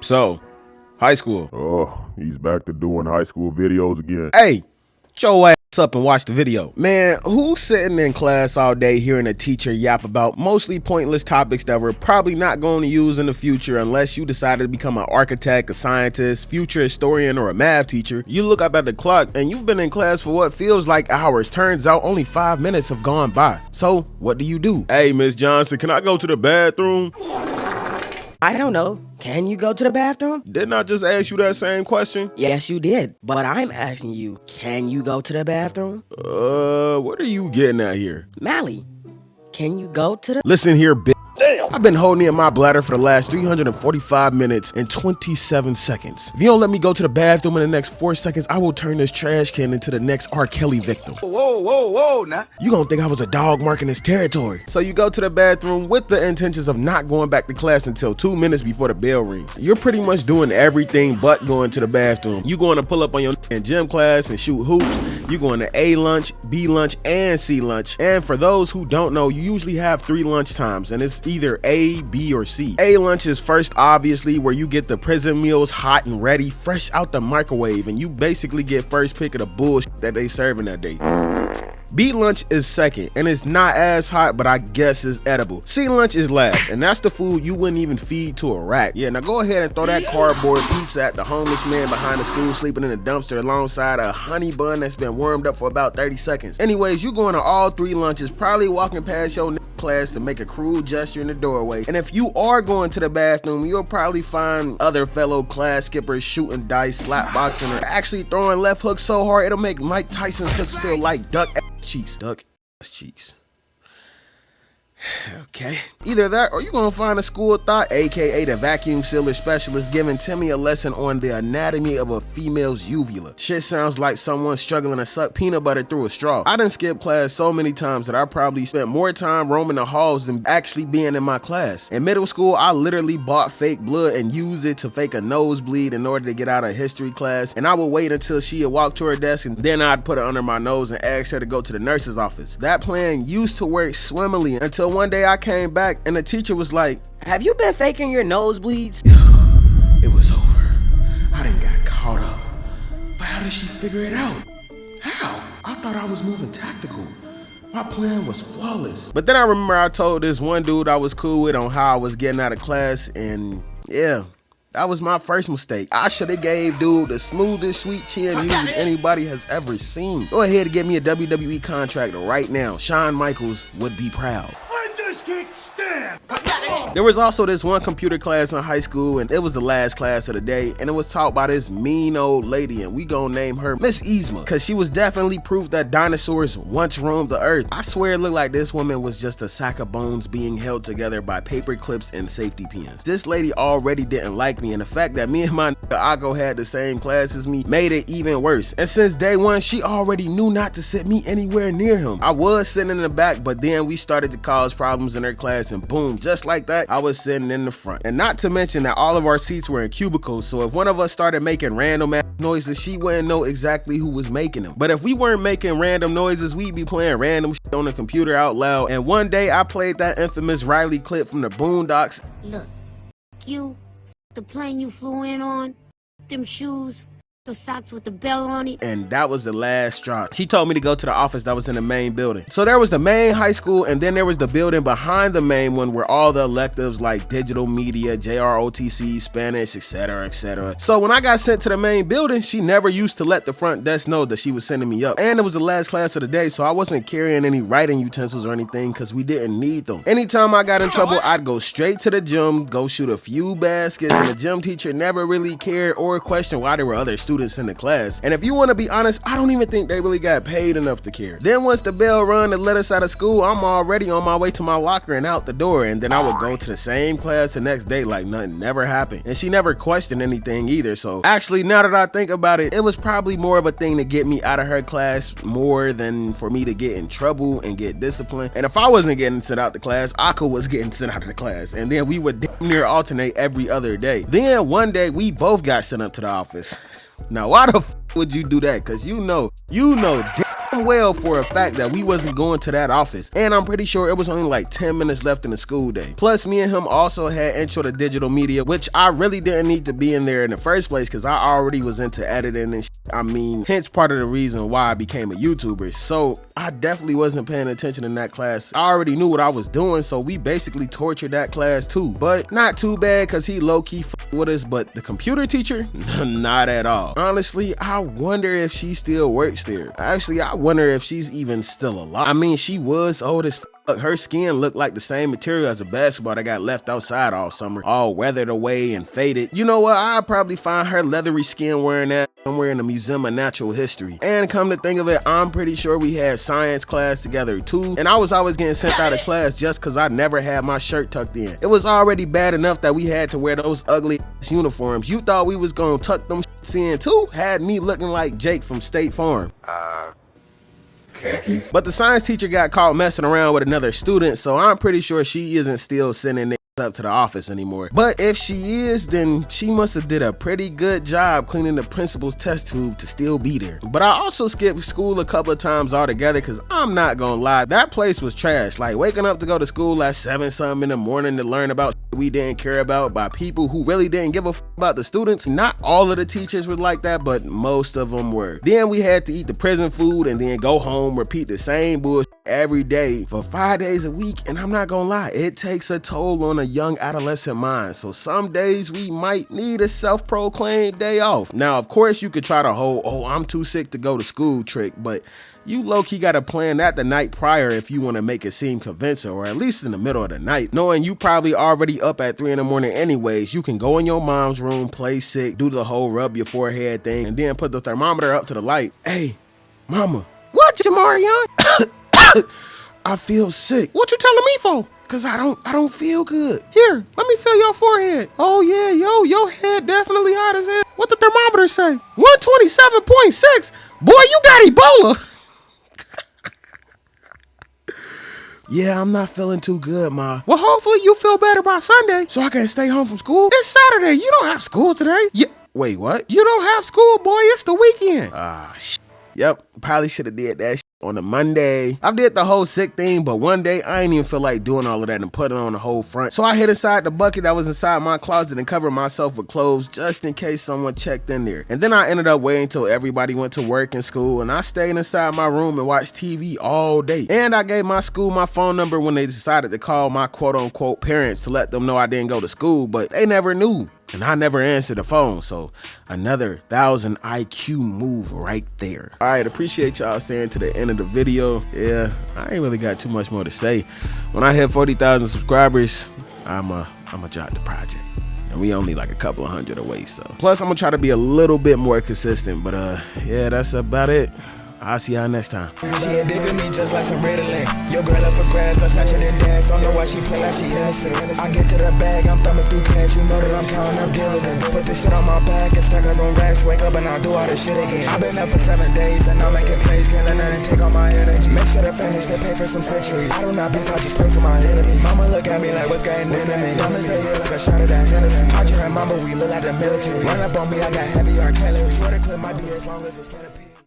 So, high school. Oh, he's back to doing high school videos again. Hey, get your ass up and watch the video. Man, who's sitting in class all day hearing a teacher yap about mostly pointless topics that we're probably not going to use in the future unless you decided to become an architect, a scientist, future historian, or a math teacher? You look up at the clock and you've been in class for what feels like hours. Turns out only 5 minutes have gone by. So, what do you do? Hey, Miss Johnson, can I go to the bathroom? I don't know. Can you go to the bathroom? Didn't I just ask you that same question? Yes, you did. But I'm asking you, can you go to the bathroom? What are you getting at here? Maali, can you go to the... Listen here, bitch. Damn. I've been holding in my bladder for the last 345 minutes and 27 seconds. If you don't let me go to the bathroom in the next 4 seconds, I will turn this trash can into the next R. Kelly victim. Whoa, now. You gonna think I was a dog marking this territory. So you go to the bathroom with the intentions of not going back to class until 2 minutes before the bell rings. You're pretty much doing everything but going to the bathroom. You going to pull up on your in gym class and shoot hoops. You going to A lunch, B lunch, and C lunch. And for those who don't know, you usually have 3 lunch times, and it's either A, B, or C. A lunch is first, obviously, where you get the prison meals hot and ready, fresh out the microwave, and you basically get first pick of the bullshit that they serving that day. B lunch is second, and it's not as hot, but I guess it's edible. C lunch is last, and that's the food you wouldn't even feed to a rat. Yeah, now go ahead and throw that cardboard pizza at the homeless man behind the school sleeping in a dumpster alongside a honey bun that's been warmed up for about 30 seconds. Anyways, you going to all 3 lunches, probably walking past your class to make a cruel gesture in the doorway. And if you are going to the bathroom, you'll probably find other fellow class skippers shooting dice, slap boxing, or actually throwing left hooks so hard it'll make Mike Tyson's hooks feel like duck cheeks. Duck cheeks. Okay. Either that or you're gonna find a school thought, aka the vacuum sealer specialist, giving Timmy a lesson on the anatomy of a female's uvula. Shit sounds like someone struggling to suck peanut butter through a straw. I done skipped class so many times that I probably spent more time roaming the halls than actually being in my class. In middle school, I literally bought fake blood and used it to fake a nosebleed in order to get out of history class, and I would wait until she would walk to her desk and then I'd put it under my nose and ask her to go to the nurse's office. That plan used to work swimmingly until one day I came back and the teacher was like, Have you been faking your nosebleeds? It was over. I done got caught up. But how did she figure it out? How? I thought I was moving tactical. My plan was flawless. But then I remember I told this one dude I was cool with on how I was getting out of class, and yeah, that was my first mistake. I should have gave dude the smoothest sweet chin music anybody has ever seen. Go ahead and get me a WWE contract right now. Shawn Michaels would be proud. There was also this one computer class in high school, and it was the last class of the day, and it was taught by this mean old lady, and we gonna name her Miss Yvng, cause she was definitely proof that dinosaurs once roamed the earth. I swear it looked like this woman was just a sack of bones being held together by paper clips and safety pins. This lady already didn't like me, and the fact that me and my Akko had the same class as me made it even worse. And since day one, she already knew not to sit me anywhere near him. I was sitting in the back, but then we started to cause problems in her class, and boom, just like that, I was sitting in the front. And not to mention that all of our seats were in cubicles, so if one of us started making random ass noises, she wouldn't know exactly who was making them. But if we weren't making random noises, we'd be playing random shit on the computer out loud. And one day I played that infamous Riley clip from the Boondocks. Look, you, the plane you flew in on, them shoes, the socks with the bell on it. And that was the last straw. She told me to go to the office that was in the main building. So there was the main high school, and then there was the building behind the main one where all the electives like digital media, JROTC, Spanish, etc, etc. So when I got sent to the main building, she never used to let the front desk know that she was sending me up. And it was the last class of the day, so I wasn't carrying any writing utensils or anything because we didn't need them. Anytime I got in trouble, I'd go straight to the gym, go shoot a few baskets, and the gym teacher never really cared or questioned why there were other students in the class. And if you want to be honest, I don't even think they really got paid enough to care. Then once the bell rung and let us out of school, I'm already on my way to my locker and out the door, and then I would go to the same class the next day like nothing never happened. And she never questioned anything either. So actually, now that I think about it, it was probably more of a thing to get me out of her class more than for me to get in trouble and get disciplined. And if I wasn't getting sent out the class, Akko was getting sent out of the class, and then we would damn near alternate every other day. Then one day we both got sent up to the office. Now why the f would you do that? Cause you know well for a fact that we wasn't going to that office, and I'm pretty sure it was only like 10 minutes left in the school day. Plus, me and him also had intro to digital media, which I really didn't need to be in there in the first place because I already was into editing and I mean, hence part of the reason why I became a YouTuber. So I definitely wasn't paying attention in that class. I already knew what I was doing, so we basically tortured that class too. But not too bad because he low-key with us, but the computer teacher, not at all. Honestly, I wonder if she still works there. Actually, I wonder if she's even still alive. I mean, she was old as her skin looked like the same material as a basketball that got left outside all summer, all weathered away and faded. You know what? I'd probably find her leathery skin wearing that somewhere in the Museum of Natural History. And come to think of it, I'm pretty sure we had science class together too. And I was always getting sent out of class just because I never had my shirt tucked in. It was already bad enough that we had to wear those ugly uniforms. You thought we was gonna tuck them in too? Had me looking like Jake from State Farm. But the science teacher got caught messing around with another student, so I'm pretty sure she isn't still sending up to the office anymore. But if she is, then she must have did a pretty good job cleaning the principal's test tube to still be there. But I also skipped school a couple of times altogether because I'm not gonna lie, that place was trash. Like waking up to go to school at 7-something in the morning to learn about we didn't care about by people who really didn't give a about the students. Not all of the teachers were like that, but most of them were. Then we had to eat the prison food and then go home, repeat the same bullshit every day for 5 days a week. And I'm not gonna lie, it takes a toll on a young adolescent mind. So some days we might need a self-proclaimed day off. Now, of course, you could try the whole, oh, I'm too sick to go to school trick, but you low-key gotta plan that the night prior if you wanna make it seem convincing, or at least in the middle of the night. Knowing you probably already up at 3 in the morning anyways, you can go in your mom's room, play sick, do the whole rub your forehead thing, and then put the thermometer up to the light. Hey, mama. What, Jamarion? I feel sick. What you telling me for? Cause I don't feel good. Here, let me feel your forehead. Oh yeah, your head definitely hot as hell. What the thermometer say? 127.6. Boy, you got Ebola. Yeah, I'm not feeling too good, Ma. Well, hopefully you feel better by Sunday so I can stay home from school. It's Saturday. You don't have school today. Yeah. Wait, what? You don't have school, boy. It's the weekend. Yep, probably should have did that on a Monday. I did the whole sick thing, but one day I didn't even feel like doing all of that and putting on the whole front. So I hid inside the bucket that was inside my closet and covered myself with clothes just in case someone checked in there. And then I ended up waiting until everybody went to work and school, and I stayed inside my room and watched TV all day. And I gave my school my phone number when they decided to call my quote-unquote parents to let them know I didn't go to school, but they never knew. And I never answered the phone, so another 1,000 IQ move right there. All right, appreciate y'all staying to the end of the video. Yeah, I ain't really got too much more to say. When I hit 40,000 subscribers, I'ma drop the project. And we only like a couple of hundred away, so. Plus, I'm gonna try to be a little bit more consistent, but yeah, that's about it. I'll see y'all next time. She addicted me just like some Ritalin. Your girl up for grabs, I snatch it and dance. Don't know why she play like she innocent. I get to the bag, I'm thumbing through cash. You know that I'm counting up dividends. Put this shit on my back and stack up on racks. Wake up and I'll do all this shit again. I've been up for 7 days and I'm making plays. Can't let nothing take all my energy. Make sure the families they pay for some centuries. I do not beef, I just pray for my enemies. Mama look at me like what's getting into me. Diamonds they hit like a shot of that Hennessy. Audrey and Mama, we look like the military. Run up on me, I got heavy artillery. Swear the clip might be as long as a centipede.